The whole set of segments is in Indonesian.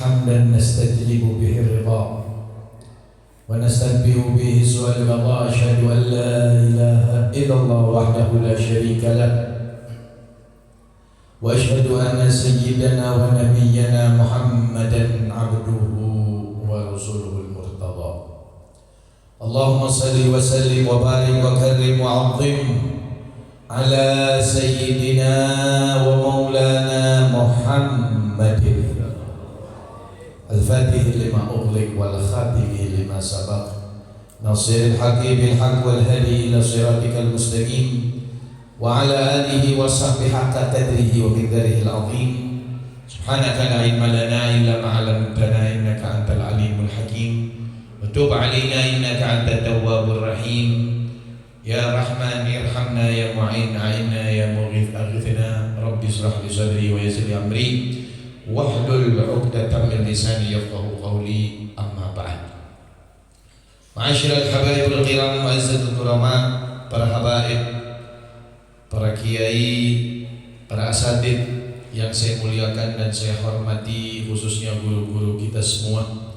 حمدا نستجلب به الرضا ونستنبه به سوء القضاء. أشهد أن لا إله إلا الله وحده لا شريك له وأشهد أن سيدنا ونبينا محمدا عبده ورسوله المرتضى. اللهم صل وسلم وبارك وكرم وعظم على سيدنا ومولانا محمد الفاتح لما أغلق والخاتم لما سبق ناصر الحق بالحق والهدي إلى صراطك المستقيم وعلى آله وصحبه حق قدره ومقداره العظيم. سبحانك لا علم لنا إلا ما علمتنا إنك أنت العليم الحكيم وتب علينا إنك أنت التواب الرحيم. يا رحمن ارحمنا يا معين أعنا يا مغيث أغثنا. رب اشرح لي صدري ويسر لي أمري واحلل عقدة من لساني يفقهوا قولي. أما بعد. Ma'asyiral habaib al-kiram mu'azzatul kurama, para habaib, para kiai, para asatid yang saya muliakan dan saya hormati, khususnya guru-guru kita semua,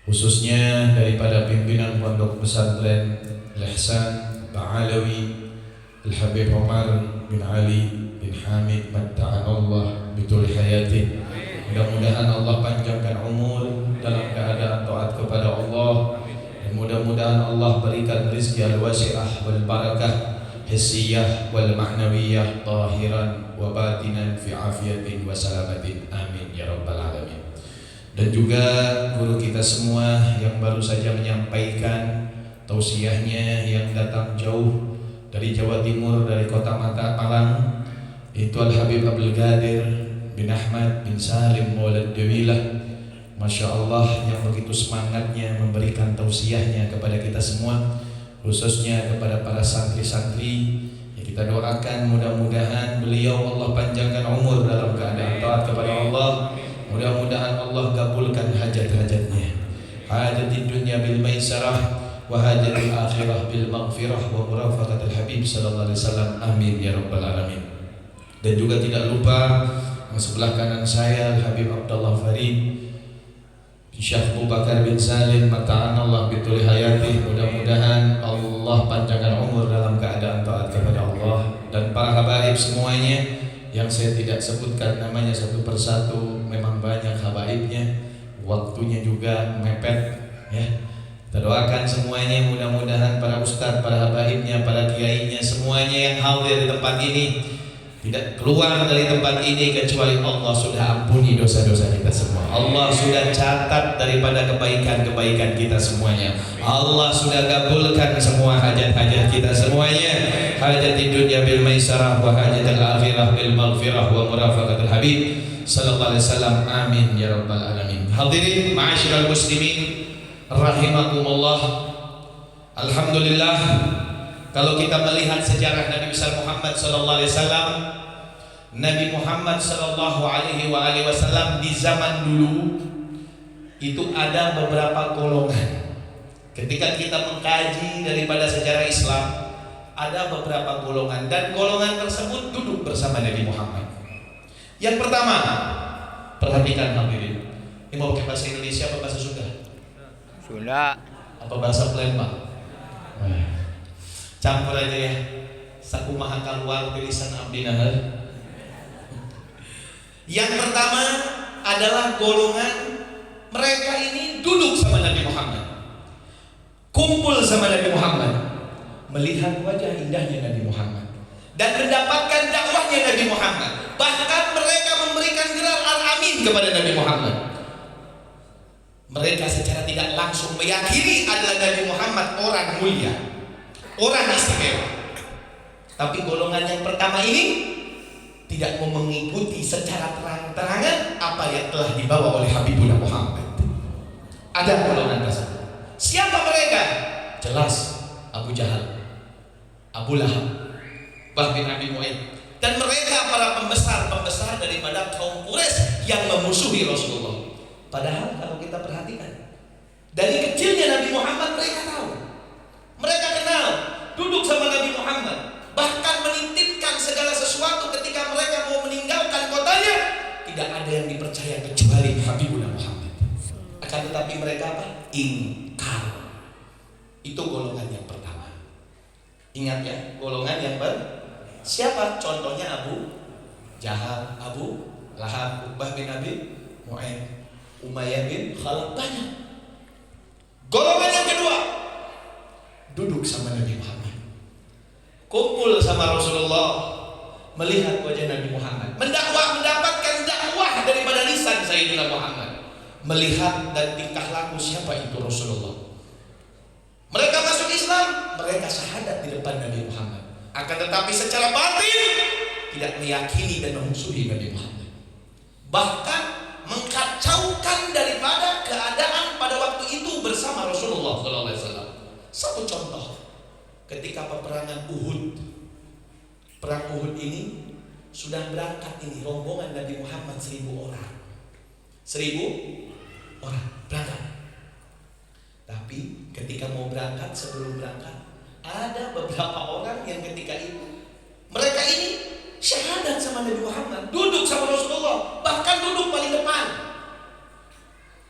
khususnya daripada pimpinan Pondok Pesantren Al-Ihsan Ba'alawi Al-Habib Umar bin Ali bin Hamid matta'anallah bitul hayati. Mudah-mudahan Allah panjangkan umur dalam keadaan taat kepada Allah, dan mudah-mudahan Allah berikan rizki al-wasi'ah wal barakah hissiyah wal ma'nawiyah tahiran wa batinan fi afiyatin wa salamatin. Amin ya rabbal alamin. Dan juga guru kita semua yang baru saja menyampaikan tausiahnya, yang datang jauh dari Jawa Timur, dari kota Malang, itu Al-Habib Abdul Qadir bin Ahmad bin Salim Maulad Dewilah. Masya Allah, yang begitu semangatnya memberikan tausiahnya kepada kita semua, khususnya kepada para santri-santri. Ya, kita doakan mudah-mudahan beliau Allah panjangkan umur dalam keadaan taat kepada Allah. Mudah-mudahan Allah kabulkan hajat-hajatnya, hajat di dunia bil maisarah wa hajat di akhirah bil maghfirah wa murafaqatul habib sallallahu alaihi wasallam. Amin ya rabbal alamin. Dan juga tidak lupa sebelah kanan saya Habib Abdullah Farid, Syekh Abu Bakar bin Salim mata'anallah bitul hayati. Mudah-mudahan Allah panjangkan umur dalam keadaan taat kepada Allah. Dan para habaib semuanya yang saya tidak sebutkan namanya satu persatu, memang banyak habaibnya, waktunya juga mepet ya. Kita doakan semuanya, mudah-mudahan para ustadz, para habaibnya, para kiainya, semuanya yang hadir di tempat ini tidak keluar dari tempat ini kecuali Allah sudah ampuni dosa-dosa kita semua. Allah sudah catat daripada kebaikan-kebaikan kita semuanya. Allah sudah kabulkan semua hajat-hajat kita semuanya. Hajat di dunia bil maisarah wa hajat al-akhirah bil maghfirah wa murafaqatul habib sallallahu alaihi wasallam. Amin ya rabbal alamin. Hadirin ma'asyiral muslimin rahimakumullah. Alhamdulillah, kalau kita melihat sejarah Nabi besar Muhammad sallallahu alaihi wasallam, Nabi Muhammad sallallahu alaihi wasallam di zaman dulu itu ada beberapa golongan. Ketika kita mengkaji daripada sejarah Islam, ada beberapa golongan, dan golongan tersebut duduk bersama Nabi Muhammad. Yang pertama, perhatikan hadirin. Ini mau pakai bahasa Indonesia apa bahasa Sunda? Sunda. Apa bahasa Palembang? Campur aja ya. Sakumaha keluar tulisan abdi nahar. Yang pertama adalah golongan mereka ini duduk sama Nabi Muhammad, kumpul sama Nabi Muhammad, melihat wajah indahnya Nabi Muhammad dan mendapatkan dakwahnya Nabi Muhammad. Bahkan mereka memberikan gelar Al-Amin kepada Nabi Muhammad. Mereka secara tidak langsung meyakini adalah Nabi Muhammad orang mulia, orang istimewa. Tapi golongan yang pertama ini tidak mau mengikuti secara terang-terangan apa yang telah dibawa oleh Habibullah Muhammad. Ada golongan tersebut. Siapa mereka? Jelas, Abu Jahal, Abu Lahab, Bah bin Abi Mu'ayyid, dan mereka para pembesar-pembesar daripada kaum Quraisy yang memusuhi Rasulullah. Padahal kalau kita perhatikan, dari kecilnya Nabi Muhammad mereka tahu, mereka kenal, duduk sama Nabi Muhammad, bahkan menitipkan segala sesuatu ketika mereka mau meninggalkan kotanya. tidak ada yang dipercaya kecuali Habibuna Muhammad. Akan tetapi mereka apa? Ingkar. Itu golongan yang pertama. Ingat ya, golongan yang siapa? Contohnya Abu Jahal, Abu Lahab, Uqbah bin Abi Mu'ayyid, Umayyah bin Khalaf, banyak. Golongan yang kedua, duduk sama Nabi Muhammad, kumpul sama Rasulullah, melihat wajah Nabi Muhammad, mendapatkan dakwah daripada lisan Sayyidina Muhammad, melihat dan tingkah laku siapa itu Rasulullah. Mereka masuk Islam, mereka syahadat di depan Nabi Muhammad. Akan tetapi secara batin tidak meyakini dan memusuhi Nabi Muhammad. Bahkan mengkacaukan daripada keadaan pada waktu itu bersama Rasulullah SAW. Satu contoh, ketika peperangan Uhud. Perang Uhud ini sudah berangkat ini rombongan Nabi Muhammad 1000 orang. 1000 orang berangkat. Tapi ketika mau berangkat, sebelum berangkat, ada beberapa orang yang ketika itu mereka ini syahadat sama Nabi Muhammad, duduk sama Rasulullah, bahkan duduk paling depan.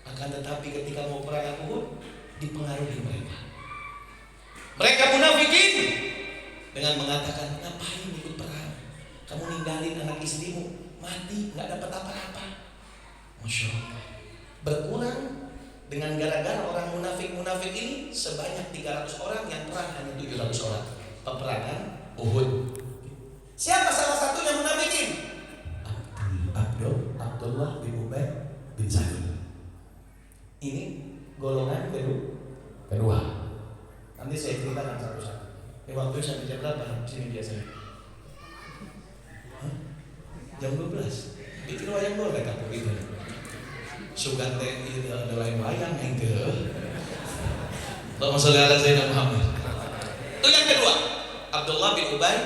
Akan tetapi ketika mau perang Uhud, dipengaruhi mereka. Mereka munafikin dengan mengatakan, ngapain ikut perang? Kamu ninggalin anak istrimu mati, nggak dapat apa-apa. Masya Allah. Berkurang dengan gara-gara orang munafik ini sebanyak 300 orang, yang perang hanya 700 orang. Peperangan Uhud. Siapa salah satunya munafikin? Abdullah bin Ubay bin Salul. Ini golongan kedua. Nanti saya ceritakan satu-satu. Waktu sampai jam berapa? Sini biasanya. Jam 12. Itu wayang boleh tak begitu. Sugan teh itu ada lain wayang yang ke. Allahumma sholli ala sayyidina Muhammad. Itu yang kedua, Abdullah bin Ubay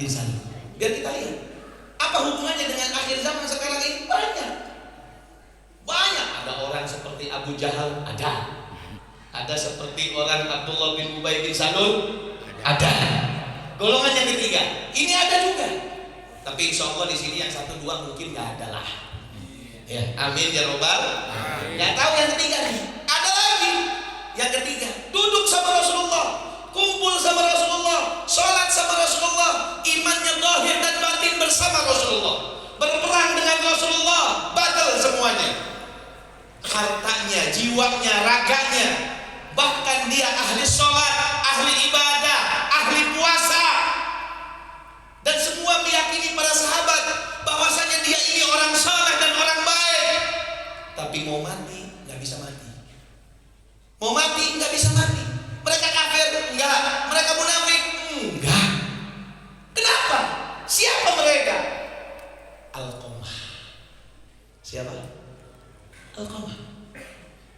bin Salul. Biar kita lihat apa hubungannya dengan akhir zaman sekarang ini. Banyak. Ada orang seperti Abu Jahal, ada seperti orang Abdullah bin Ubay bin Salul, ada. Golongan yang ketiga, ini ada juga. Tapi insya Allah di sini yang 1-2 mungkin nggak ada lah. Ya, amin ya robbal. Nggak tahu yang ketiga nih. Ada lagi yang ketiga, duduk sama Rasulullah, kumpul sama Rasulullah, sholat sama Rasulullah, imannya zahir dan batin bersama Rasulullah, berperang dengan Rasulullah, batal semuanya, hartanya, jiwanya, raganya, bahkan dia ahli sholat, ahli ibadah, ahli puasa, dan semua meyakini para sahabat bahwasanya dia ini orang saleh dan orang baik. Tapi mau mati nggak bisa mati, mau mati nggak bisa mati. Mereka kafir? Enggak. Mereka munafik? Enggak. Kenapa? Siapa mereka? Alqamah. Siapa? Alqamah.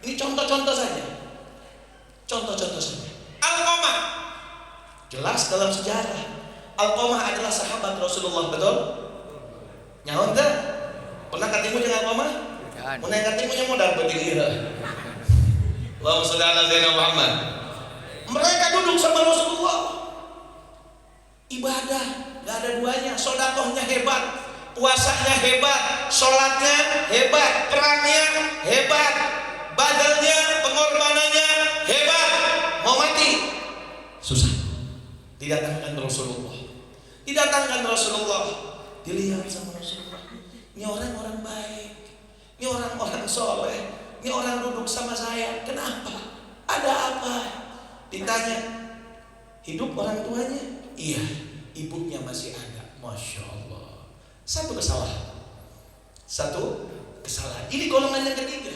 Ini contoh-contoh saja. Contoh-contoh saja. Alqamah. Jelas dalam sejarah, Alqamah adalah sahabat Rasulullah, betul? Nyawa enggak? Pernah ketemu dengan Alqamah? Pernah ketemu yang modal berdiri. Allahumma sholli ala sayyidina Muhammad. Mereka duduk sama Rasulullah, ibadah gak ada duanya, sodakohnya hebat, puasanya hebat, sholatnya hebat, perangnya hebat, badalnya, pengorbanannya hebat. Mau mati susah. Didatangkan Rasulullah, dilihat sama Rasulullah, ini orang-orang baik, ini orang-orang soleh, ini orang duduk sama saya, kenapa? Ada apa? Ditanya, hidup orang tuanya? Iya, ibunya masih ada. Masya Allah. Satu kesalahan. Ini golongan yang ketiga.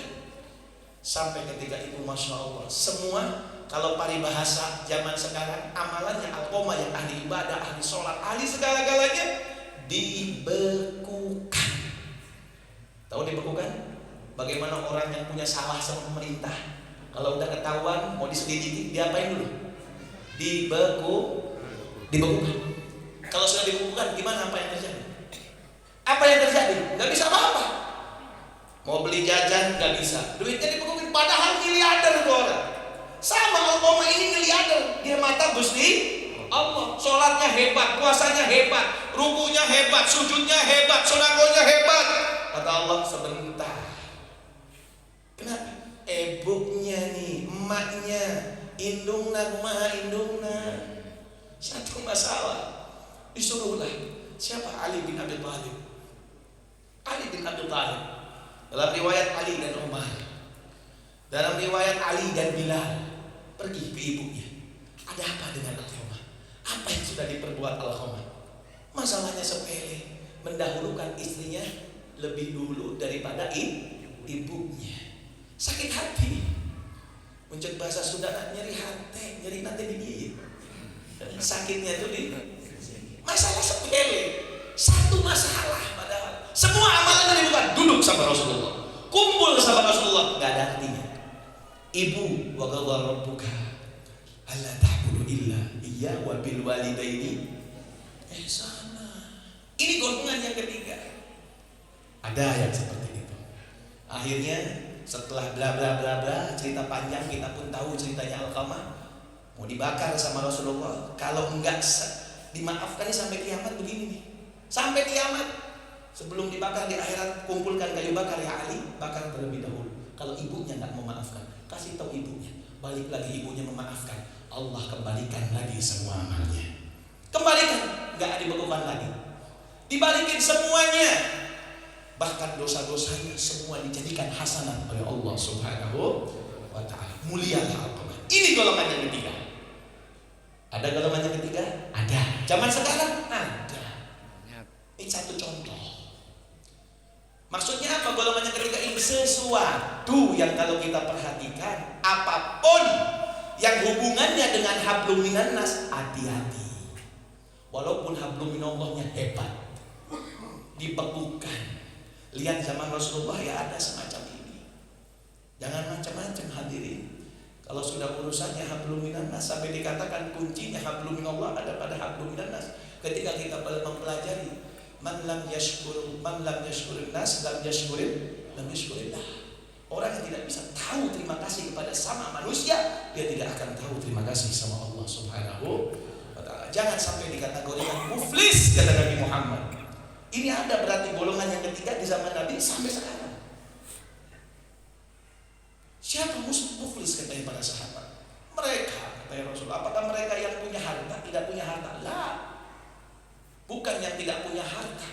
Sampai ketika itu, Masya Allah, semua, kalau paribahasa zaman sekarang, amalannya Alqamah yang ahli ibadah, ahli sholat, ahli segala-galanya dibekukan. Tahu dibekukan? Bagaimana orang yang punya salah sama pemerintah, kalau udah ketahuan mau diselidiki, diapain dulu? Dibekukan. Kalau sudah dibekukan, gimana? Apa yang terjadi? Nggak bisa apa-apa. Mau beli jajan nggak bisa, duitnya dibekukan. Padahal miliarder itu orang. Sama Alqamah ini miliarder, dia mata Gusti Allah. Sholatnya hebat, puasanya hebat, rukunya hebat, sujudnya hebat, sedekahnya hebat. Kata Allah, sebentar. Kenapa? Ibunya nih, emaknya, indungna kumaha indungna. Satu masalah. Disuruhlah. Siapa? Ali bin Abi Thalib. Ali bin Abi Thalib. Dalam riwayat Ali dan Umar. Dalam riwayat Ali dan Bilal. Pergi ke ibunya. Ada apa dengan Alqamah? Apa yang sudah diperbuat Alqamah? Masalahnya sepele. Mendahulukan istrinya lebih dulu daripada ibunya. Sakit hati. Muncul bahasa Sunda, nyeri hati, nyeri nanti digigit. Sakitnya itu di masalah sepele. Satu masalah padahal semua amalannya dibuka. Duduk sama Rasulullah, kumpul sama Rasulullah, gak ada artinya. Ibu, wa qadha rabbuka alla ta'budu illa iyya wa bil walidaini ihsana. Ini golongan yang ketiga. Ada yang seperti itu. Akhirnya setelah bla bla bla bla, cerita panjang, kita pun tahu ceritanya Alqamah mau dibakar sama Rasulullah. Kalau enggak dimaafkan sampai kiamat begini nih. Sampai kiamat. Sebelum dibakar di akhirat, kumpulkan kayu bakar ya Ali, bakar terlebih dahulu. Kalau ibunya enggak memaafkan, kasih tahu ibunya. Balik lagi ibunya memaafkan, Allah kembalikan lagi semua amalnya. Kembalikan, enggak dibekukan lagi. Dibalikin semuanya. Bahkan dosa-dosanya semua dijadikan hasanah oleh Allah Subhanahu wa ta'ala. Mulialah Alqamah. Ini golongan yang ketiga. Ada golongan yang ketiga? Ada. Zaman sekarang? Ada. Ini satu contoh. Maksudnya apa golongan yang ketiga ini? Sesuatu yang kalau kita perhatikan, apapun yang hubungannya dengan hablum minan nas, hati-hati. Walaupun hablum minallahnya hebat, dibekukan. Lihat zaman Rasulullah ya ada semacam ini. Jangan macam-macam hadirin. Kalau sudah urusannya hablum minan nas, sampai dikatakan kuncinya hablum minallah ada pada hablum minan nas. Ketika kita mempelajari man lam yashkur nas lam yashkurillah. Orang yang tidak bisa tahu terima kasih kepada sama manusia, dia tidak akan tahu terima kasih sama Allah Subhanahu wa ta'ala. Jangan sampai dikategorikan muflis, kata Nabi Muhammad. Ini ada berarti golongan yang ketiga di zaman Nabi sampai sekarang. Siapa muflis katanya para sahabat? Mereka, kata Rasul. Apakah mereka yang punya harta, tidak punya harta? Lah. Bukan yang tidak punya harta.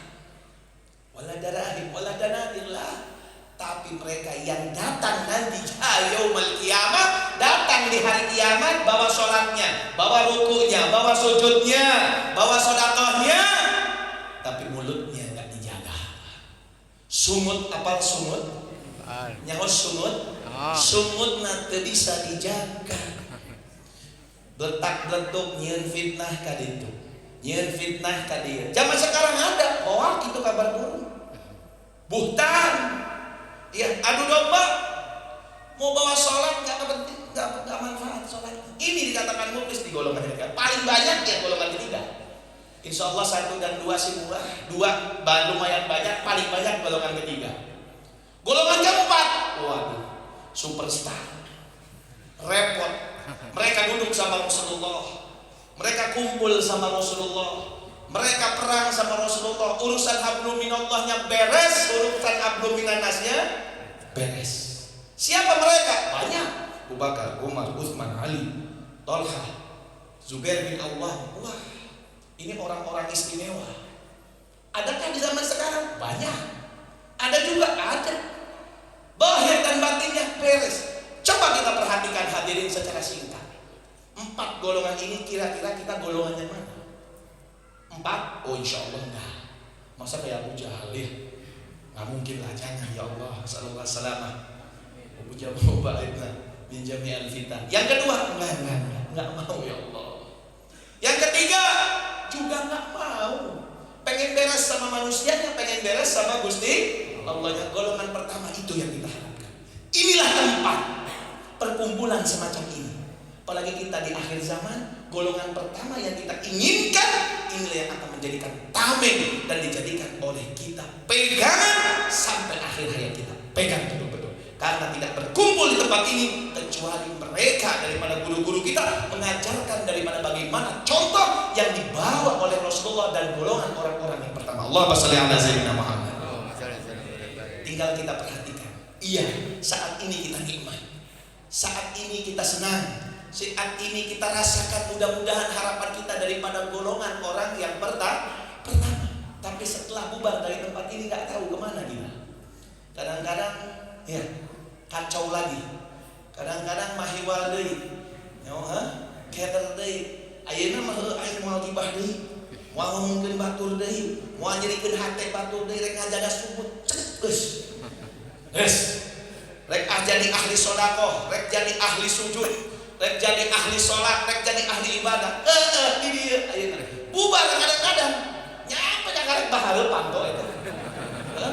Wala darahim, wala danatir lah. Tapi mereka yang datang nanti yaumul qiyamah, datang di hari kiamat bawa sholatnya, bawa rukunya, bawa sujudnya, bawa sedekahnya, tapi mulutnya enggak dijaga. Sumut, apa sumut? Nyawa sumut. Sumut nanti bisa dijaga. Letak-letuk nyeun fitnah ka ditu. Nyeun fitnah ka dieu. Zaman sekarang ada hoak itu kabar burung. Buhtan. Ya, adu domba. Mau bawa sholat enggak penting, enggak manfaat sholat. Ini dikatakan muflis di golongan ketiga. Paling banyak ya golongan ketiga. Insya Allah 1 dan 2 sih murah, 2 lumayan banyak, paling banyak golongan ketiga. Golongan keempat, waduh, superstar, repot. Mereka duduk sama Rasulullah, mereka kumpul sama Rasulullah, mereka perang sama Rasulullah. Urusan hablum minallahnya beres, urusan hablum minannasnya beres. Siapa mereka? Banyak. Abu Bakar, Umar, Utsman, Ali, Thalhah, Zubair bin Awwam. Wah, ini orang-orang istimewa. Adakah di zaman sekarang? Banyak. Ada juga, ada. Zahir dan batinnya beres. Coba kita perhatikan hadirin secara singkat. 4 golongan ini kira-kira kita golongannya mana? 4? Oh insya Allah enggak. Masa kayak Abu Jahal ya? Nggak mungkin lah, jangan ya Allah. Sallallahu alaihi wasallam. Abu Jahal ba'idna min jami'al fitan. Yang kedua, enggak mau ya Allah. Yang ketiga, juga nggak mau. Pengen beres sama manusianya, pengen beres sama Gusti Allahnya. Golongan pertama itu yang kita harapkan. Inilah tempat perkumpulan semacam ini. Apalagi kita di akhir zaman, golongan pertama yang kita inginkan, inilah yang akan menjadikan tameng dan dijadikan oleh kita pegangan sampai akhir hayat kita. Pegang betul-betul. Karena tidak berkumpul di tempat ini kecuali mereka daripada guru-guru kita mengajarkan daripada bagaimana contoh yang dibawa oleh Rasulullah dan golongan orang-orang yang pertama. Allahumma shalli ala sayyidina Muhammad. Tinggal kita perhatikan. Iya, saat ini kita nikmat, saat ini kita senang, saat ini kita rasakan. Mudah-mudahan harapan kita daripada golongan orang yang pertama. Tapi setelah bubar dari tempat ini nggak tahu kemana kita. Kadang-kadang ya kacau lagi. Kadang-kadang mahiwal deui. Keder deui. Ayeuna mah aya moal gibah deui. Moal ngomongkeun batur deui. Moal nyerikeun hate batur deui rek ngajaga subut. Geus. Rek jadi ahli sedekah, rek jadi ahli sujud, rek jadi ahli salat, rek jadi ahli ibadah. Di dieu ayeuna. Bubar kadang-kadang. Nyapa jangan bahareun panto eta.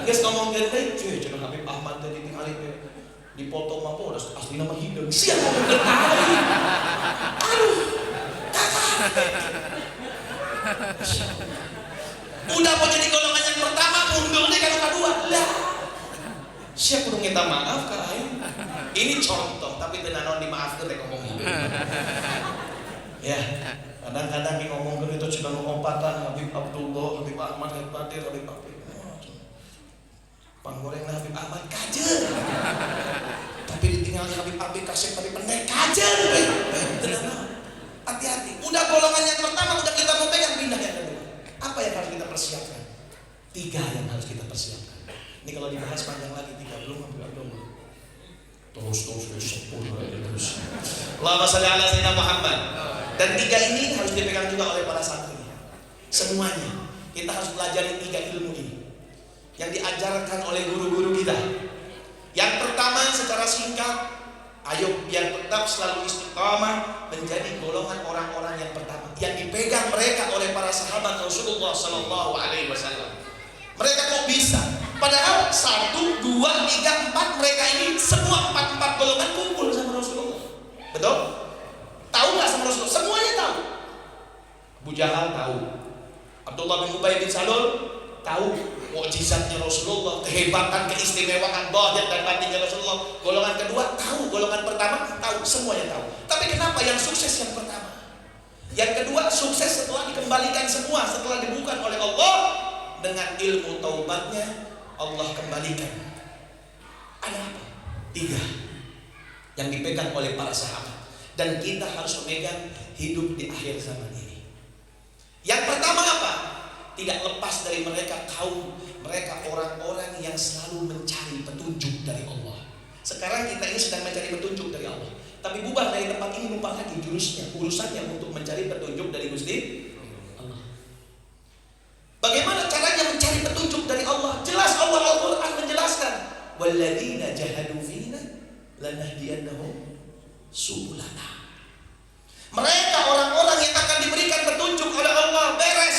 Geus ngomongkeun deui, cuy, cenah Habib Ahmad tadi tingali teh. Dipoto mah po aslina mah hideung. Sia ngomongkeun tadi. Aduh. Udah mau jadi golongan yang pertama, mundur deh kalau kedua. Lah. Siapa kudu minta maaf ka aing? Ini contoh, tapi teu naon dimaafkeun teh ngomong hideung. Ya. Kadang-kadang kita ngomongin itu sudah lompatan Habib Abdullah, Habib Ahmad, Habib Badir, Habib Habib. Panggoreng Habib Ahmad kajen. Tapi ditinggal Habib Habib kasih tapi pendek kajen. Hati-hati. Udah golongan yang pertama udah kita mau pegang, pindah yang kedua. Apa yang harus kita persiapkan? 3 yang harus kita persiapkan. Ini kalau dibahas panjang lagi 3 belum. Terus Allahumma shalli ala sayyidina Muhammad. Dan 3 ini harus dipegang juga oleh para santri. Semuanya kita harus pelajari 3 ilmu ini yang diajarkan oleh guru-guru kita. Yang pertama secara singkat, ayo biar tetap selalu istiqamah menjadi golongan orang-orang yang pertama yang dipegang mereka oleh para sahabat Rasulullah Sallallahu Alaihi Wasallam. Mereka kok bisa? Padahal 1, 2, 3, 4 mereka ini semua 4 golongan kumpul sama Rasulullah. Betul? Tahu nggak sama Rasulullah? Semuanya tahu. Abu Jahal tahu. Abdullah bin Ubay bin Salul tahu mukjizatnya Rasulullah, kehebatan, keistimewaan zahir dan batinnya Rasulullah. Golongan kedua tahu, golongan pertama tahu, semuanya tahu. Tapi kenapa yang sukses yang pertama? Yang kedua sukses setelah dikembalikan semua, setelah dibuka oleh Allah dengan ilmu taubatnya. Allah kembalikan. Ada apa? 3 yang dipegang oleh para sahabat dan kita harus memegang hidup di akhir zaman ini. Yang pertama apa? Tidak lepas dari mereka mereka orang-orang yang selalu mencari petunjuk dari Allah. Sekarang kita ini sedang mencari petunjuk dari Allah, tapi bubar dari tempat ini lupa lagi jurusnya, urusannya untuk mencari petunjuk dari Gusti Allah. Bagaimana caranya mencari petunjuk dari Allah? Jelas Allah Al-Quran menjelaskan, walladzina jahadu fina lanahdiyannahum subulana. Mereka orang-orang yang akan diberikan petunjuk oleh Allah. Beres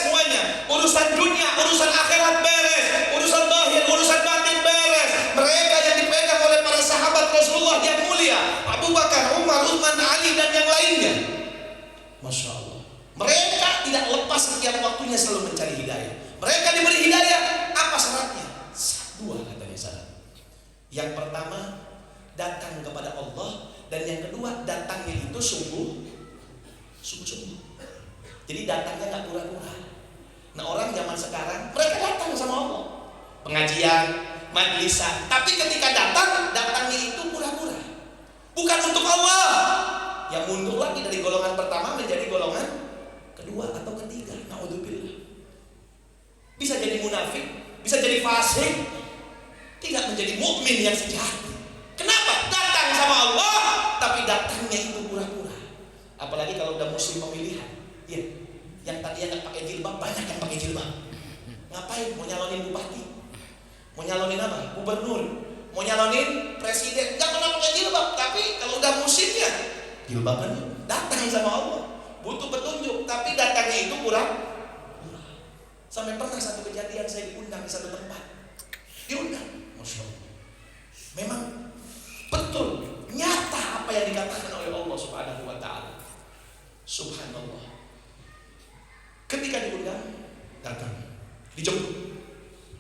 semuanya. Urusan dunia, urusan akhirat beres, urusan zahir, urusan batin beres. Mereka yang dipegang oleh para sahabat Rasulullah yang mulia, Abu Bakar, Umar, Utsman, Ali dan yang lainnya. Masya Allah. Mereka tidak lepas setiap waktunya selalu mencari hidayah. Mereka diberi hidayah. Apa syaratnya? 2 katanya syarat. Yang pertama datang kepada Allah, dan yang kedua datangnya itu sungguh-sungguh. Jadi datangnya nggak pura-pura. Nah orang zaman sekarang mereka datang sama Allah, pengajian, majlisan, tapi ketika datangnya itu pura-pura, bukan untuk Allah. Yang mundur lagi dari golongan pertama menjadi golongan kedua atau ketiga. Naudzubillah. Bisa jadi munafik, bisa jadi fasik, tidak menjadi mukmin yang sejati. Kenapa? Datang sama Allah, tapi datangnya itu pura-pura. Apalagi kalau udah musim pemilihan, ya, yang tadinya nggak pakai jilbab banyak yang pakai jilbab. Ngapain? Mau nyalonin bupati, mau nyalonin apa? Gubernur, mau nyalonin presiden, nggak pernah pakai jilbab. Tapi kalau udah musimnya, jilbaban datang sama Allah. Butuh petunjuk, tapi datangnya itu pura-pura. Sampai pernah satu kejadian saya diundang di satu tempat, diundang, Masya Allah. Memang betul, nyata apa yang dikatakan oleh Allah Subhanahu wa Ta'ala. Subhanallah. Ketika diundang, datang, dijemput,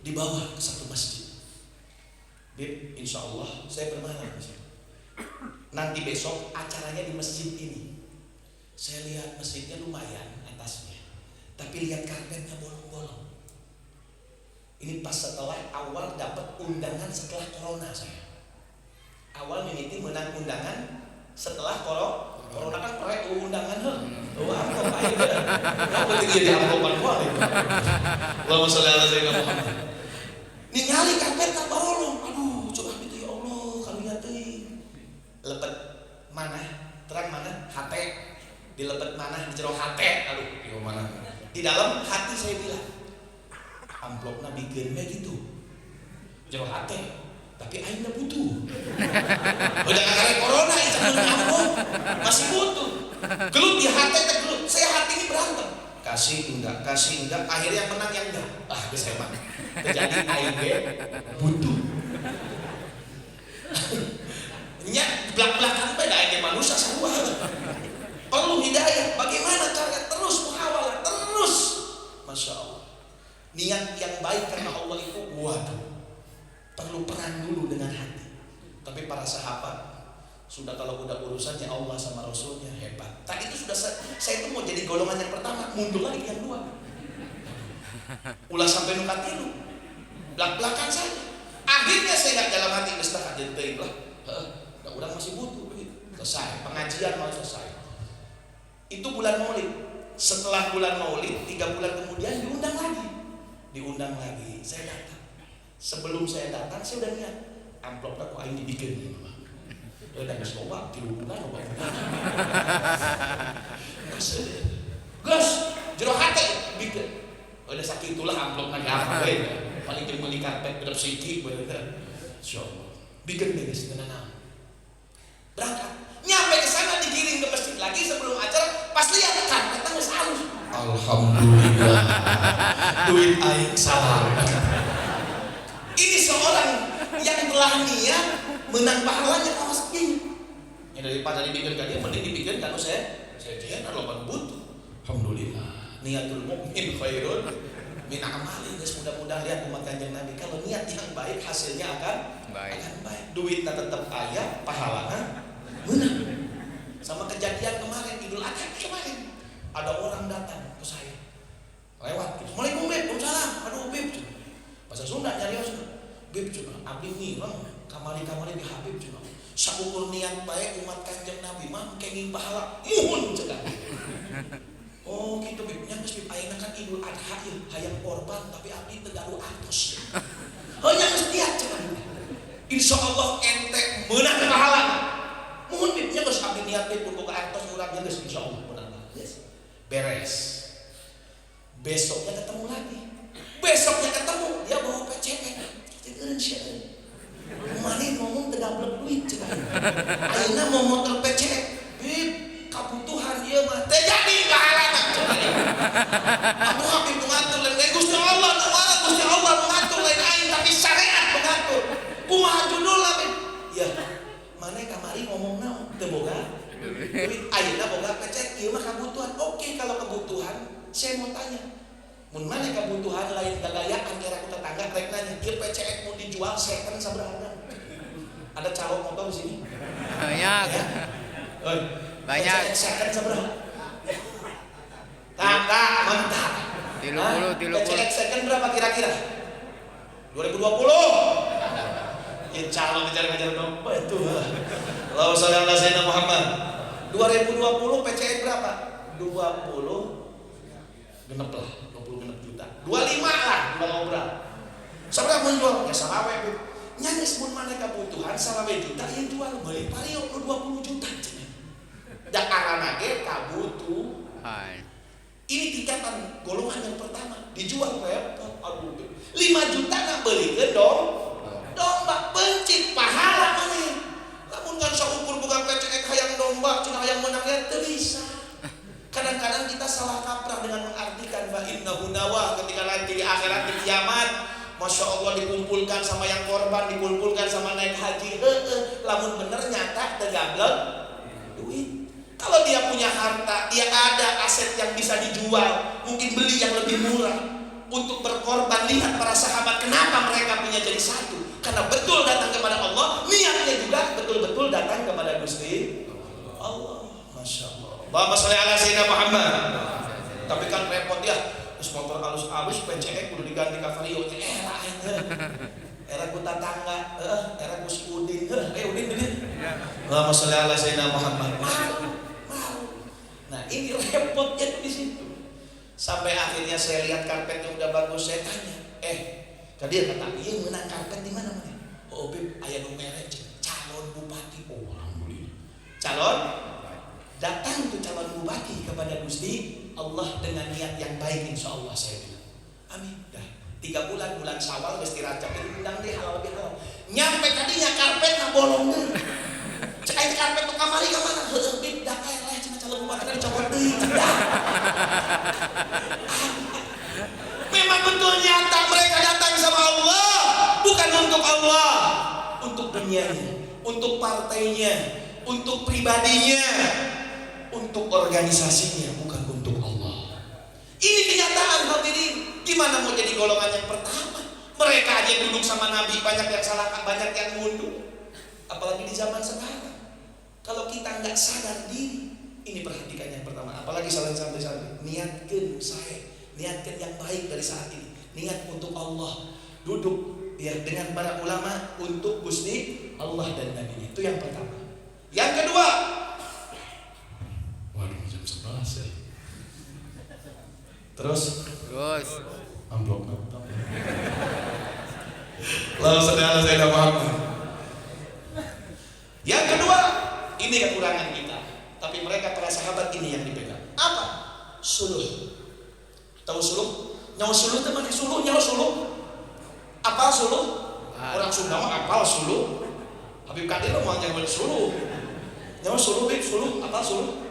dibawa ke satu masjid. Insya Allah saya bermalam di situ. Nanti besok acaranya di masjid ini. Saya lihat masjidnya lumayan atasnya, tapi lihat karpetnya bolong-bolong. Ini pas setelah awal dapat undangan setelah corona saya. Awal mimiti menang undangan setelah corona kan proyek undangan wah kok baik ya. Apa tinggi di amplopan gua nih. Allahumma sholli ala sayyidina Muhammad. Nih nyali karpet tak barolong. Aduh, coba gitu ya Allah, kalau teuing. Lepet mana? Terang mana? Hate. Dilepet mana? Di jero hate. Aduh, di mana? Di dalam hati saya bilang, amplopna bikin gitu. Jero hate. Tapi aing butuh. Udah karena corona itu masih butuh. Gelut di hati teh gelut. Saya hati ini berantem. Kasih enggak, akhirnya yang menang yang enggak. Ah, geus emang. Terjadi aing butuh. Nya belak-belakan beda aing manusia sarua. Perlu hidayah. Bagaimana caranya terus muhawalah terus. Masya Allah. Niat yang baik karena Allah itu waduh. Perlu perang dulu dengan hati. Tapi para sahabat sudah kalau udah urusannya Allah sama Rasulnya hebat. Tadi itu sudah saya itu mau jadi golongan yang pertama, muncul lagi yang dua. Ulah sampai nukatilu, belak-belakan saja. Akhirnya saya nggak dalam hati mustahak jadi baiklah. Nah, udah masih butuh begitu. Selesai pengajian mau selesai. Itu bulan Maulid. Setelah bulan Maulid 3 bulan kemudian diundang lagi. Saya datang. Sebelum saya datang, saya udah niat amplop kok aing dibikin ya mama. Udah geus loba 3 bulan loba. Gus, jero hate bikin. Udah sakitulah amplop lagi apa bae. Paling jeung meuli karpet berep siki bener. Insyaallah. Bikin beres tenan. Berangkat. Nyampe ke sana digiring ke masjid lagi sebelum acara, pas lihat karpet geus halus. Alhamdulillah. Duit aing salah. Ini seorang yang telah niat menang pahalanya kalau segini. Ya daripada dipikirkan dia, mending dipikirkan saya jangan loba butuh. Alhamdulillah. Niatul mukmin khairun min amali. Mudah-mudahan lihat umat Kanjeng Nabi kalau niat yang baik hasilnya akan baik. Duitnya tetap aya, pahalanya menang. Sama kejadian kemarin Idul Adha kemarin. Ada orang datang ke saya. Lewat gitu. Assalamualaikum Beb, waalaikumsalam. Aduh Beb. Bahasa Sunda nyarios Beb cuna abdi ngilang kamari-kamari di Habib cuna saukur niat baik umat Kanjeng Nabi mah kenging pahala muhun cegah. Oh gitu Beb nya geus Beb ayeuna kan Idul Adha ieu hayang korban tapi abdi teu gaduh artos. Heunya geus niat cenah. Insyaallah ente meunang pahala. Muhun Beb nya geus abdi niat Beb boga artos urang nya geus insyaallah meunang. Beres. Besoknya ketemu lagi. Dia bawa PCN. Kemarin ngomong tegablek duit cenah. Ayeuna mau motor PCN. Bib, kabutuhan ieu mah teh jadi pahalana cenah. Atuh Habib mengatur lain Gusti Allah, Gusti Allah mengatur lain aing tapi syariat mengatur. Kumaha judulna Bib? Ya, maneh kamari ngomong naon teu boga duit. Ayeuna boga PCN ieu mah kabutuhan. Oke, kalau kebutuhan saya mau tanya. Mun mana kebutuhan lain gagayaan kira ku tetangga rek nanya, ieu PCX mau dijual second sabaraha? Ada calon motor di sini? Banyak. Ya? Banyak. PCX second sabaraha? Tak, mantap. 30. PCX second berapa kira-kira? 2020. Ya calon ngejar-ngejar dompet itu. Allahumma sholli ala sayyidina Muhammad. 2020 PCX berapa? 20 genep lah. 25 lah jual ngobrol. Sabaraha menjual ya salawe Beb. Nya geus mun maneh kabutuhan salawe juta ieu jual meuli parieu 20 juta cenah. Da arana ge kabutuhan. Ini tingkatan golongan yang pertama dijual repot. Aduh Beb. 5 juta na beulikeun domba pencit pahala maneh. Lamun ngan saukur boga PCX hayang domba cenah hayang menang ya teu bisa. Kadang-kadang kita salah kaprah dengan mengartikan fa innahu nawa ketika nanti di akhirat di kiamat, Masya Allah dikumpulkan sama yang korban, dikumpulkan sama naik haji. Lamun bener nyata tegablek duit. Kalau dia punya harta, dia ada aset yang bisa dijual, mungkin beli yang lebih murah untuk berkorban. Lihat para sahabat kenapa mereka punya jadi satu, karena betul datang kepada Allah, niatnya juga betul-betul datang kepada Gusti Allah. Masya Allah. Allahumma sholli ala sayyidina Muhammad. Tapi kan repot ya, terus motor alus-alus PCX udah diganti ka Vario era ku tatangga era ku si Udin Udin Allahumma sholli ala sayyidina Muhammad. Nah ini repotnya di situ. Sampai akhirnya saya lihat karpetnya udah bagus, saya tanya, tadi dia kata, iya menang karpet di mana mana? Oh Bib, ayah numernya calon bupati. Oh alhamdulillah. Calon, datang tuh calon bupati kepada Gusti Allah dengan niat yang baik, insya Allah saya bilang. Amin. Dah 3 bulan Syawal Gusti Rajab itu undang deh halal bihalal. Nyampe tadinya karpet nak bolong deh. Cek karpet tuh kamari kemana? Bib, dah kayak lah cina calon bupati kan dicopot deh. Memang betul nyata mereka datang sama Allah bukan untuk Allah, untuk dunianya, untuk partainya, untuk pribadinya, untuk organisasinya, bukan untuk Allah. Ini kenyataan hadirin. Gimana mau jadi golongan yang pertama? Mereka aja duduk sama Nabi banyak yang salah, banyak yang mundur. Apalagi di zaman sekarang. Kalau kita nggak sadar diri, ini perhatikan yang pertama. Apalagi santri-santri, niatkan saya. Niatkan yang baik dari saat ini. Niat untuk Allah. Duduk ya dengan para ulama untuk Gusti Allah dan Nabi. Itu yang pertama. Yang kedua, waduh jam 11 ya. Terus amplop. Lalu saudara saya Muhammad. Yang kedua, ini kekurangan kita. Tapi mereka para sahabat ini yang dipegang. Apa? Suluh. Tahu suluh? Nyawa suluh teman suluh, nyawa suluh. Apa suluh? Orang Sunda mah apal suluh. Habib Kadir mau nyawa suluh. Nyawa suluh, Bib, suluh, apa suluh?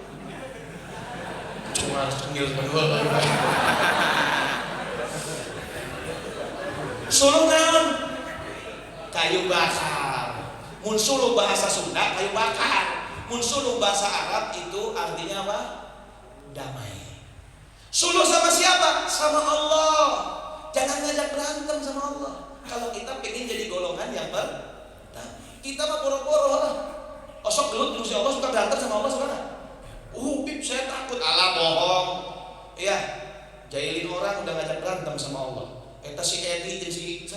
Cuma cenggil berdua. Suluh naon? Kayu bakar. Mun suluh bahasa Sunda kayu bakar. Mun suluh bahasa Arab itu artinya apa? Damai. Suluh sama siapa? Sama Allah. Jangan ngajak berantem sama Allah. Kalau kita pengen jadi golongan yang kita mah boro-boro lah. Osok gelut terus Allah suka berantem sama Allah sekarang. Bib saya takut. Alah bohong. Iya. Jahilin orang udah ngajak berantem sama Allah. Eta si Edi dan si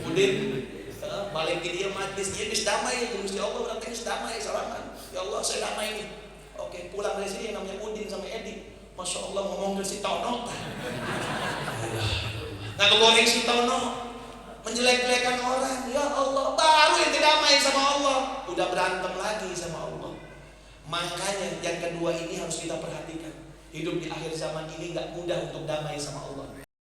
Udin balik di dia majlis dia bisa damai. Terus ya Allah berarti bisa damai salaman. Ya Allah saya damai ini. Oke pulang dari sini yang namanya Udin sama Edi. Masya Allah ngomong ke si Tono. Nah kegoreng si Tono menjelek-jelekan orang. Ya Allah baru yang damai sama Allah. Udah berantem lagi sama Allah. Makanya yang kedua ini harus kita perhatikan. Hidup di akhir zaman ini gak mudah untuk damai sama Allah.